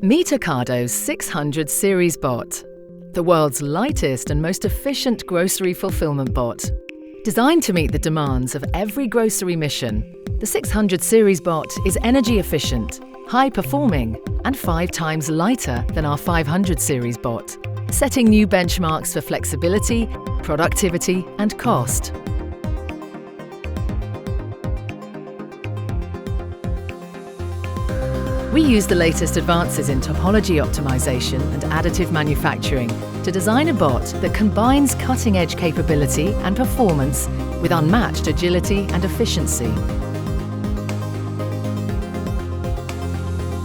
Meet Ocado's 600 series bot, the world's lightest and most efficient grocery fulfillment bot. Designed to meet the demands of every grocery mission, the 600 series bot is energy efficient, high-performing, and 5 times lighter than our 500 series bot, setting new benchmarks for flexibility, productivity, and cost. We use the latest advances in topology optimization and additive manufacturing to design a bot that combines cutting-edge capability and performance with unmatched agility and efficiency.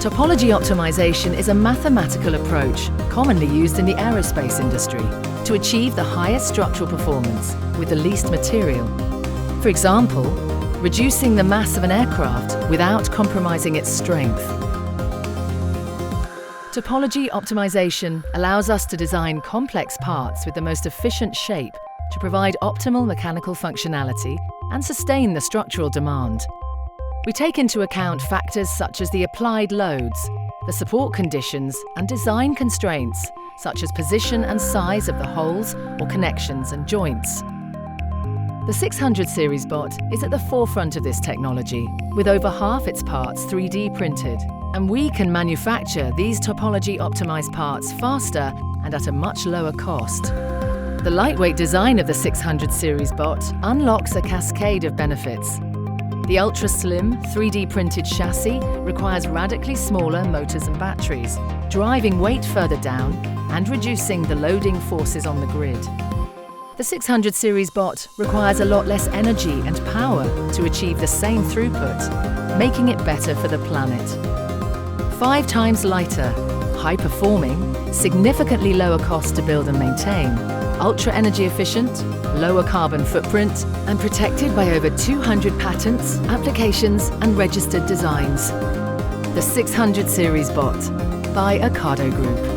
Topology optimization is a mathematical approach commonly used in the aerospace industry to achieve the highest structural performance with the least material. For example, reducing the mass of an aircraft without compromising its strength. Topology optimization allows us to design complex parts with the most efficient shape to provide optimal mechanical functionality and sustain the structural demand. We take into account factors such as the applied loads, the support conditions, and design constraints such as position and size of the holes or connections and joints. The 600 series bot is at the forefront of this technology, with over half its parts 3D printed, and we can manufacture these topology-optimized parts faster and at a much lower cost. The lightweight design of the 600 series bot unlocks a cascade of benefits. The ultra-slim, 3D printed chassis requires radically smaller motors and batteries, driving weight further down and reducing the loading forces on the grid. The 600 series bot requires a lot less energy and power to achieve the same throughput, making it better for the planet. 5 times lighter, high-performing, significantly lower cost to build and maintain, ultra-energy efficient, lower carbon footprint, and protected by over 200 patents, applications, and registered designs. The 600 series bot by Ocado Group.